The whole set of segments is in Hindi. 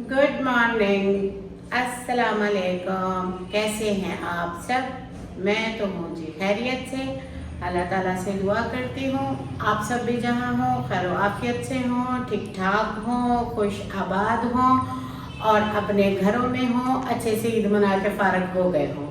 गुड मॉर्निंग, अस्सलाम वालेकुम। कैसे हैं आप सब? मैं तो हूँ जी खैरियत से। अल्लाह ताला से दुआ करती हूँ आप सब भी जहाँ हों खैर आफियत से हों, ठीक ठाक हों, खुश आबाद हों और अपने घरों में हों, अच्छे से ईद मना के फारग हो गए हों।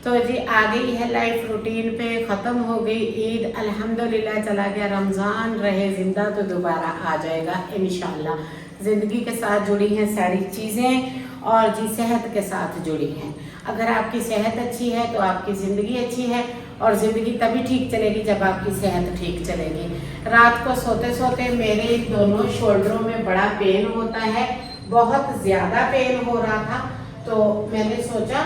तो जी आ गई है लाइफ रूटीन पे, ख़त्म हो गई ईद, अल्हम्दुलिल्लाह चला गया रमज़ान। रहे ज़िंदा तो दोबारा आ जाएगा इंशाल्लाह। ज़िंदगी के साथ जुड़ी हैं सारी चीज़ें और जी सेहत के साथ जुड़ी हैं। अगर आपकी सेहत अच्छी है तो आपकी ज़िंदगी अच्छी है और ज़िंदगी तभी ठीक चलेगी जब आपकी सेहत ठीक चलेगी। रात को सोते सोते मेरे दोनों शोल्डरों में बड़ा पेन होता है, बहुत ज़्यादा पेन हो रहा था। तो मैंने सोचा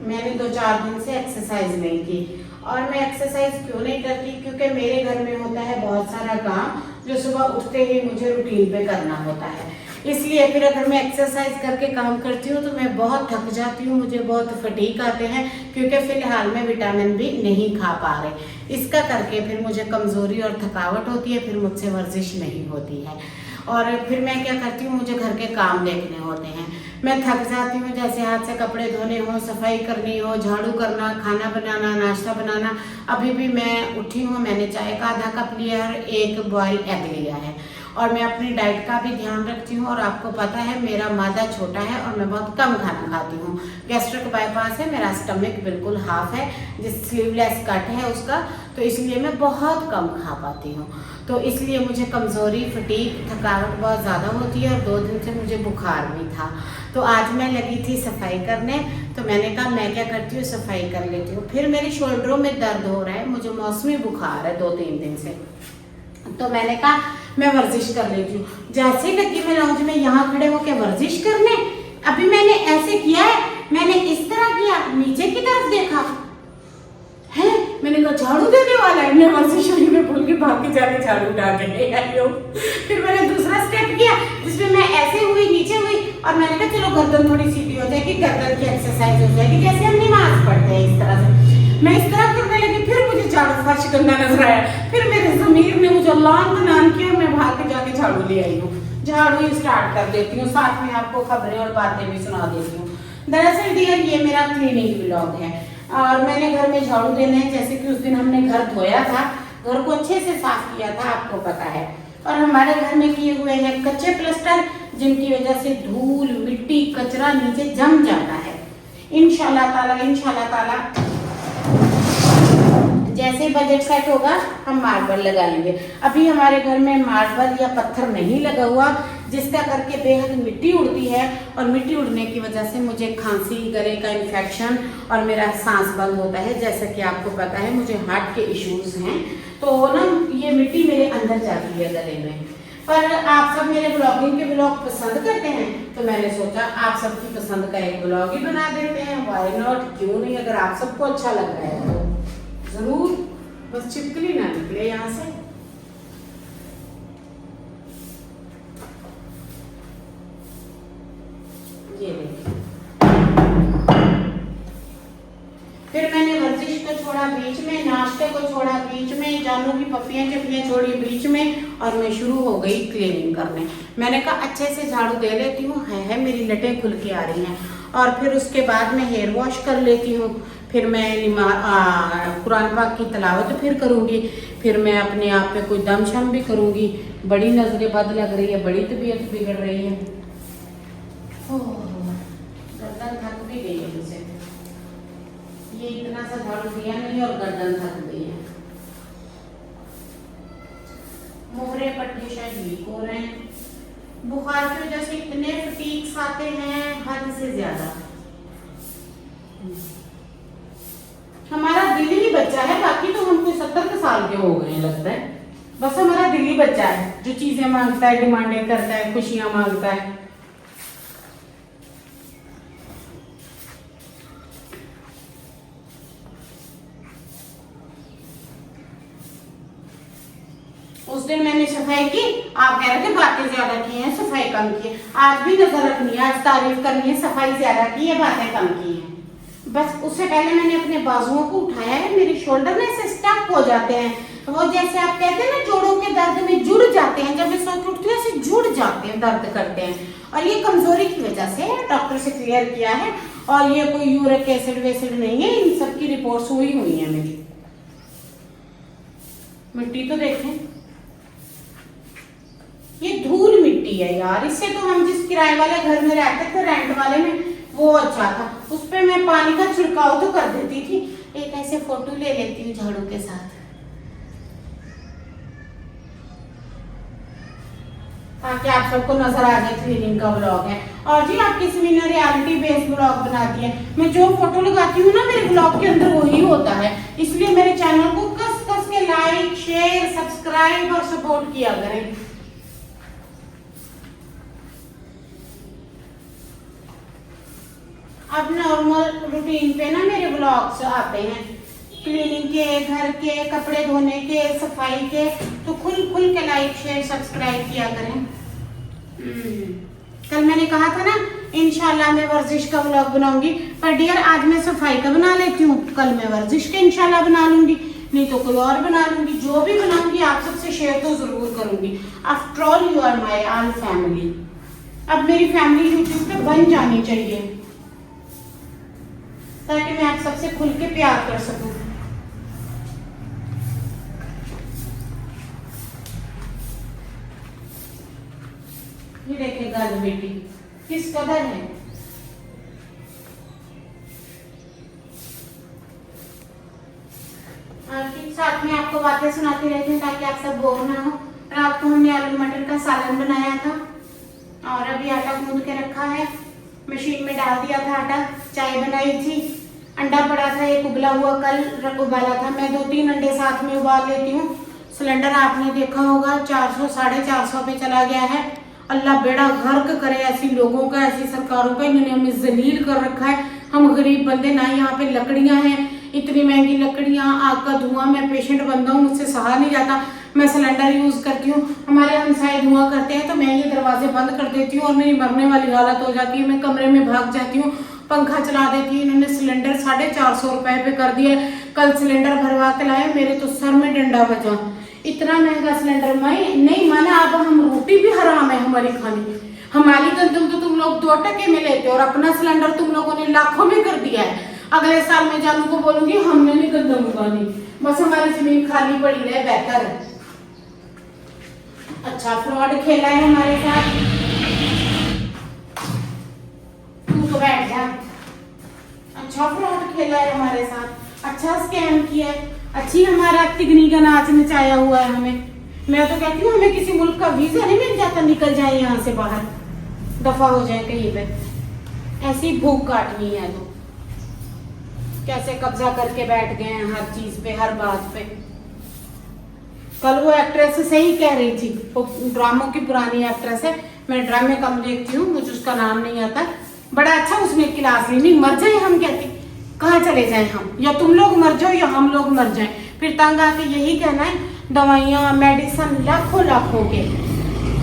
मैंने 2-4 दिन से एक्सरसाइज नहीं की। और मैं एक्सरसाइज क्यों नहीं करती, क्योंकि मेरे घर में होता है बहुत सारा काम जो सुबह उठते ही मुझे रूटीन पे करना होता है। इसलिए फिर अगर मैं एक्सरसाइज करके काम करती हूँ तो मैं बहुत थक जाती हूँ, मुझे बहुत फटीग आते हैं, क्योंकि फिलहाल मैं विटामिन भी नहीं खा पा रहे। इसका करके फिर मुझे कमज़ोरी और थकावट होती है, फिर मुझसे वर्जिश नहीं होती है। और फिर मैं क्या करती हूँ, मुझे घर के काम देखने होते हैं, मैं थक जाती हूँ। जैसे हाथ से कपड़े धोने हो, सफाई करनी हो, झाड़ू करना, खाना बनाना, नाश्ता बनाना। अभी भी मैं उठी हूँ, मैंने चाय का आधा कप लिया है, 1 बॉयल एग लिया है और मैं अपनी डाइट का भी ध्यान रखती हूँ। और आपको पता है मेरा मादा छोटा है और मैं बहुत कम खाना खाती हूँ। गैस्ट्रिक बाईपास है, मेरा स्टमक बिल्कुल हाफ है, जिस स्लीवलेस कट है उसका, तो इसलिए मैं बहुत कम खा पाती हूँ। तो इसलिए मुझे कमज़ोरी, फटीग, थकावट बहुत ज़्यादा होती है और 2 दिन से मुझे बुखार भी था। तो आज मैं लगी थी सफाई करने, तो मैंने कहा मैं क्या करती हूँ सफाई कर लेती हूँ। फिर मेरी शोल्डरों में दर्द हो रहा है, मुझे मौसमी बुखार है 2-3 दिन से। तो मैंने कहा मैं वर्जिश कर लेती हूँ। जैसे ही लगी मैं लाउंज में यहाँ खड़े होकर वर्जिश करने, अभी मैंने ऐसे किया है, मैंने इस तरह किया, नीचे की तरफ देखा है, मैंने कहा झाड़ू देने वाला है। मैं वर्जिश में भूल के भाग के जाके झाड़ू उठा के आई हूँ। फिर मैंने दूसरा स्टेप किया जिसमें मैं ऐसे हुई, नीचे हुई और मैंने कहा चलो गर्दन थोड़ी सीधी हो जाएगी, गर्दन की एक्सरसाइज हो जाएगी, जैसे हम नमाज पढ़ते हैं इस तरह से। मैं इस तरह करने लगी, फिर मुझे झाड़ू फर्श करना नजर आया। फिर मेरे ज़मीर ने मुझे लान तनान किया, मैं भाग के जाके झाड़ू ले आई हूँ। झाड़ू ही स्टार्ट कर देती हूँ, साथ में आपको खबरें और बातें भी सुना देती हूँ। दरअसल डियर ये मेरा क्लीनिंग व्लॉग है और मैंने घर में झाड़ू देना है। जैसे कि उस दिन हमने घर धोया था, घर को अच्छे से साफ किया था, आपको पता है। और हमारे घर में किए हुए हैं कच्चे प्लास्टर, जिनकी वजह से धूल, मिट्टी, कचरा नीचे जम जाता है। इंशाल्लाह ताला जैसे बजट सेट होगा हम मार्बल लगा लेंगे। अभी हमारे घर में मार्बल या पत्थर नहीं लगा हुआ, जिसका करके बेहद मिट्टी उड़ती है और मिट्टी उड़ने की वजह से मुझे खांसी, गले का इन्फेक्शन और मेरा सांस बंद होता है। जैसा कि आपको पता है मुझे हार्ट के इश्यूज हैं, तो ना ये मिट्टी मेरे अंदर जाती है गले में। पर आप सब मेरे ब्लॉगिंग के ब्लॉग पसंद करते हैं, तो मैंने सोचा आप सबकी पसंद का एक ब्लॉग ही बना देते हैं। व्हाई नॉट, क्यों नहीं। अगर आप सबको अच्छा लग रहा है तो जरूर, बस चिपकली ना निकले यहाँ से। ये देखिए, फिर मैंने वर्जिश को छोड़ा बीच में, नाश्ते को छोड़ा बीच में, जानू की पपियां चपियां छोड़ी बीच में और मैं शुरू हो गई क्लीनिंग करने। मैंने कहा अच्छे से झाड़ू दे लेती हूँ, है मेरी लटें खुल के आ रही हैं। और फिर उसके बाद मैं हेयर वॉश कर लेती हूँ, फिर मैं कुरान पाक की तलावत फिर करूँगी, फिर मैं अपने आप पे कोई दम शम भी करूँगी। बड़ी नजरें बद लग रही है, बड़ी तबीयत बिगड़ रही है। गर्दन थक भी गई है मुझे, ये इतना सा झाड़ू दिया नहीं और गर्दन थक गई है। मोहरे पट्टे शायद लीक हो रहे हैं, बुखार की वजह से इतने फटीक्स आते हैं हद से ज्यादा। हमारा दिल ही बच्चा है, बाकी तो हम कोई 70 साल के हो गए हैं लगता है। बस हमारा दिल ही बच्चा है जो चीजें मांगता है, डिमांडें करता है, खुशियां मांगता है। उस दिन मैंने सफाई की, आप कह रहे थे बातें ज्यादा की हैं, सफाई कम की है। आज भी नजर रखनी है, आज तारीफ करनी है, सफाई ज्यादा की है, बातें कम की हैं। बस उससे पहले मैंने अपने बाजुओं को उठाया है, मेरे शोल्डर में से स्टक हो जाते हैं। वो जैसे आप कहते हैं ना जोड़ों के दर्द में जुड़ जाते हैं, जब मैं सो के उठती हूँ ऐसे जुड़ जाते हैं दर्द करते हैं, और ये कमजोरी की वजह से डॉक्टर से क्लियर किया है, और ये कोई यूरिक एसिड वेसिड नहीं है, इन सब की रिपोर्ट्स हुई है मेरी। मिट्टी तो देखें, ये धूल मिट्टी है यार। इससे तो हम जिस किराए वाले घर में रहते थे, रेंट वाले में, वो अच्छा था, उस पे मैं पानी का छिड़काव तो कर देती थी। एक ऐसे फोटो ले लेती हूँ झाड़ू के साथ, ताकि आप सबको नजर आ जाए क्लीनिंग का ब्लॉग है। और जी आप किसी भी रियलिटी बेस्ड ब्लॉग बनाती है, मैं जो फोटो लगाती हूँ ना मेरे ब्लॉग के अंदर वही होता है, इसलिए मेरे चैनल को कस कस के लाइक शेयर सब्सक्राइब और सपोर्ट किया करें। अब नॉर्मल रूटीन पे ना मेरे ब्लॉग्स आते हैं, क्लीनिंग के, घर के, कपड़े धोने के, सफाई के, तो खुल के लाइक शेयर सब्सक्राइब किया करें। कल मैंने कहा था ना इंशाल्लाह मैं वर्जिश का व्लॉग बनाऊंगी, पर डियर आज मैं सफाई का बना लेती हूँ, कल मैं वर्जिश के इंशाल्लाह बना लूंगी, नहीं तो कोई और बना लूंगी। जो भी बनाऊंगी आप सबसे शेयर तो जरूर करूंगी। After all you are my all family. अब मेरी फैमिली यूट्यूब पे बन जानी चाहिए, ताकि मैं आप सबसे खुल के प्यार कर सकूं। ये देखिए गंद मिट्टी किस कदर है। और साथ में आपको बातें सुनाती रहती हूँ ताकि आप सब बोर ना हो। रात को हमने आलू मटर का सालन बनाया था, और अभी आटा गूंद के रखा है, मशीन में डाल दिया था आटा। चाय बनाई थी, अंडा पड़ा था एक उबला हुआ, कल उबाला था। मैं 2-3 अंडे साथ में उबाल लेती हूँ। सिलेंडर आपने देखा होगा 400 450 पे चला गया है। अल्लाह बेड़ा गर्क करे ऐसी लोगों का, ऐसी सरकारों का, इन्होंने हमें जलील कर रखा है। हम गरीब बंदे ना, यहाँ पे लकड़ियां हैं, इतनी महंगी लकड़ियां, आग का धुआं, मैं पेशेंट बंदा हूँ, मुझसे सहा नहीं जाता, मैं सिलेंडर यूज करती हूँ। हमारे हमसाए धुआं करते हैं तो मैं ये दरवाजे बंद कर देती हूँ और मेरी मरने वाली हालत हो जाती है। मैं कमरे में भाग जाती हूँ, पंखा चला देती हूँ। इन्होंने सिलेंडर 450 रुपए पे कर दिया। कल सिलेंडर भरवा के लाए, मेरे तो सर में डंडा बजा। इतना महंगा सिलेंडर मैं नहीं माना। अब हम रोटी भी हराम है हमारी खानी। हमारी गंदम तो तुम लोग 2 टके में लेते हो, और अपना सिलेंडर तुम लोगों ने लाखों में कर दिया है। अगले साल मैं जानू को बोलूंगी हमने नहीं गंदम उगानी, बस हमारी जमीन खाली पड़ी रहे, बेहतर है। अच्छा फ्रॉड खेला है हमारे साथ, तू तो बैठ जा। अच्छा फ्रॉड खेला है हमारे साथ, अच्छा स्कैम किया है, अच्छी हमारा तिगनी का नाच नचाया हुआ है हमें। मैं तो कहती हूँ हमें किसी मुल्क का वीजा नहीं मिल जाता, निकल जाए यहाँ से बाहर, दफा हो जाए कहीं पे। ऐसी भूख काटनी है तो कैसे कब्जा करके बैठ गए हैं हर चीज पे, हर बात पे। कल वो एक्ट्रेस सही कह रही थी, वो ड्रामों की पुरानी एक्ट्रेस है, मैं ड्रामे कम देखती हूँ, मुझे उसका नाम नहीं आता। बड़ा अच्छा उसने क्लास ली, नहीं मर जाए हम, कहती कहाँ चले जाए हम, या तुम लोग मर जाओ या हम लोग मर जाएं। फिर तंग आके यही कहना है, दवाइयाँ मेडिसिन लाखों के,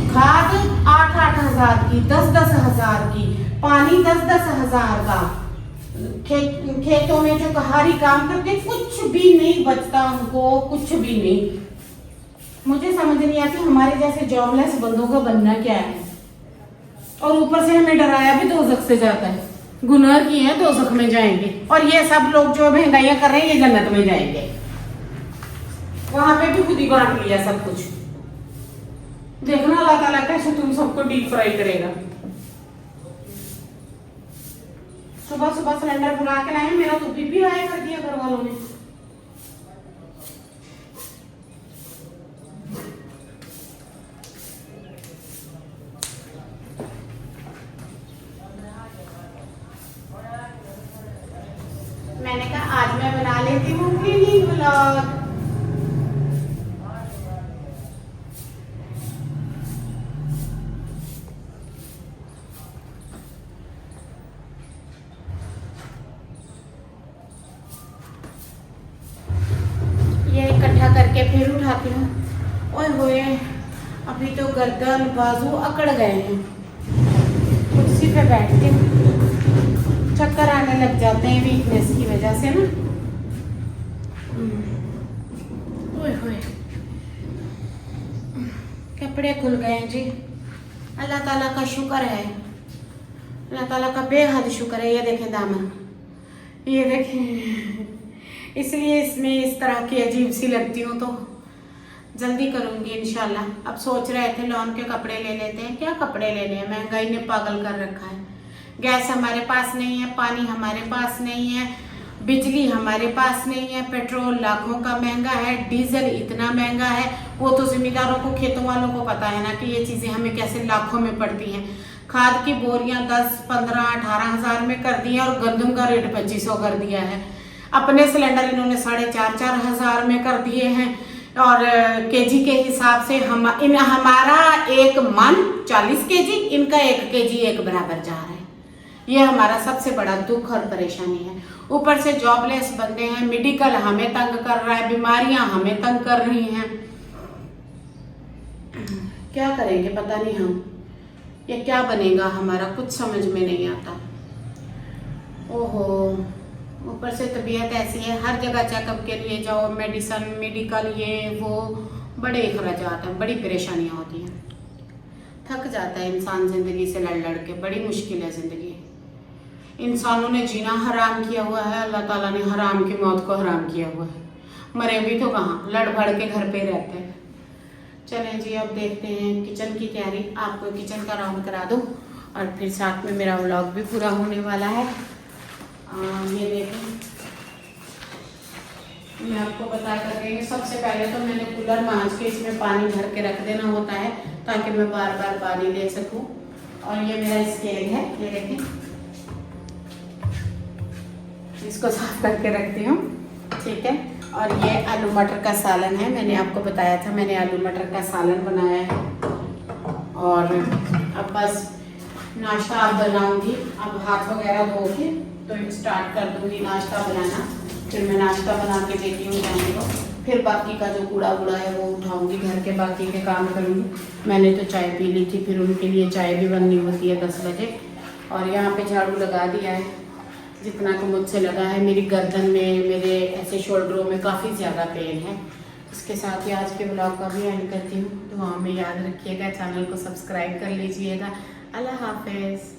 खाद 8-8 हजार की, 10-10 हजार की, पानी 10-10 हजार का, खेतों में जो कहारी काम करते कुछ भी नहीं बचता उनको, कुछ भी नहीं। मुझे समझ नहीं आती हमारे जैसे जॉबलेस बंदों का बनना क्या है। और ऊपर से हमें डराया भी दोज़ख से जाता है, गुनाह किए हैं दोज़ख में जाएंगे, और ये सब लोग जो महंगाइयां कर रहे हैं ये जन्नत में जाएंगे। वहां पे भी खुद ही बांट लिया सब कुछ। देखना अल्लाह ताला कैसे तुम सबको डीप फ्राई करेगा। सुबह सुबह सिलेंडर बुला के लाए, मेरा तो बीपी हाई कर दिया घर वालों ने। मैंने कहा आज मैं बना लेती हूँ क्लीनिंग व्लॉग। ये इकट्ठा करके फिर उठाती हूँ। ओए होए, अभी तो गर्दन बाजू अकड़ गए हैं। कुर्सी पे बैठती हूँ, चक्कर आने लग जाते हैं वीकनेस की वजह से ना। ओए होए, कपड़े खुल गए हैं जी। अल्लाह ताला का शुक्र है, अल्लाह ताला का बेहद शुक्र है। ये देखें दामन, ये देखें, इसलिए इसमें इस तरह की अजीब सी लगती हूँ, तो जल्दी करूँगी इंशाल्लाह। अब सोच रहे थे लॉन के कपड़े ले लेते हैं, क्या कपड़े लेने हैं, महंगाई ने पागल कर रखा है। गैस हमारे पास नहीं है, पानी हमारे पास नहीं है, बिजली हमारे पास नहीं है, पेट्रोल लाखों का महंगा है, डीजल इतना महंगा है। वो तो जिम्मेदारों को, खेतों वालों को पता है ना कि ये चीज़ें हमें कैसे लाखों में पड़ती हैं। खाद की बोरियां 10, 15, 18 हज़ार में कर दी हैं और गंदम का रेट 2500 कर दिया है। अपने सिलेंडर इन्होंने 4,500 हज़ार में कर दिए हैं और केजी के हिसाब से हमारा एक मन 40 केजी, इनका 1 केजी एक बराबर जा रहा है। ये हमारा सबसे बड़ा दुख और परेशानी है। ऊपर से जॉबलेस बंदे हैं, मेडिकल हमें तंग कर रहा है, बीमारियां हमें तंग कर रही हैं। क्या करेंगे पता नहीं हम, ये क्या बनेगा हमारा, कुछ समझ में नहीं आता। ओहो, ऊपर से तबीयत ऐसी है, हर जगह चेकअप के लिए जाओ, मेडिसिन, मेडिकल, ये वो, बड़े अखराजात हैं, बड़ी परेशानियां होती हैं। थक जाता है इंसान जिंदगी से लड़ लड़ के, बड़ी मुश्किल है जिंदगी। इंसानों ने जीना हराम किया हुआ है, अल्लाह ताला ने हराम की मौत को हराम किया हुआ है। मरे भी तो कहाँ, लड़ भड़ के घर पे रहते हैं। चलें जी, अब देखते हैं किचन की तैयारी। आपको किचन का राउंड करा दूँ और फिर साथ में मेरा व्लॉग भी पूरा होने वाला है। ये देखें, मैं आपको बता कर देंगे। सबसे पहले तो मैंने कूलर मांझ के इसमें पानी भर के रख देना होता है ताकि मैं बार बार पानी ले सकूं। और ये मेरा स्केल है, ये देखें, इसको साफ करके रखती हूँ, ठीक है। और ये आलू मटर का सालन है, मैंने आपको बताया था, मैंने आलू मटर का सालन बनाया है। और अब बस नाश्ता अब बनाऊंगी, अब हाथ वगैरह धो के तो स्टार्ट कर दूंगी नाश्ता बनाना। फिर मैं नाश्ता बना के देती हूँ जाने को, फिर बाकी का जो कूड़ा वूड़ा है वो उठाऊंगी, घर के बाकी के काम करूँगी। मैंने तो चाय पी ली थी, फिर उनके लिए चाय भी बननी होती है 10 बजे। और यहाँ पे झाड़ू लगा दिया है, जितना को मुझसे लगा है। मेरी गर्दन में, मेरे ऐसे शोल्डरों में काफ़ी ज़्यादा पेन है। इसके साथ ही आज के ब्लॉग का भी एंड करती हूँ। दुआ में याद रखिएगा, चैनल को सब्सक्राइब कर लीजिएगा। अल्लाह हाफिज़।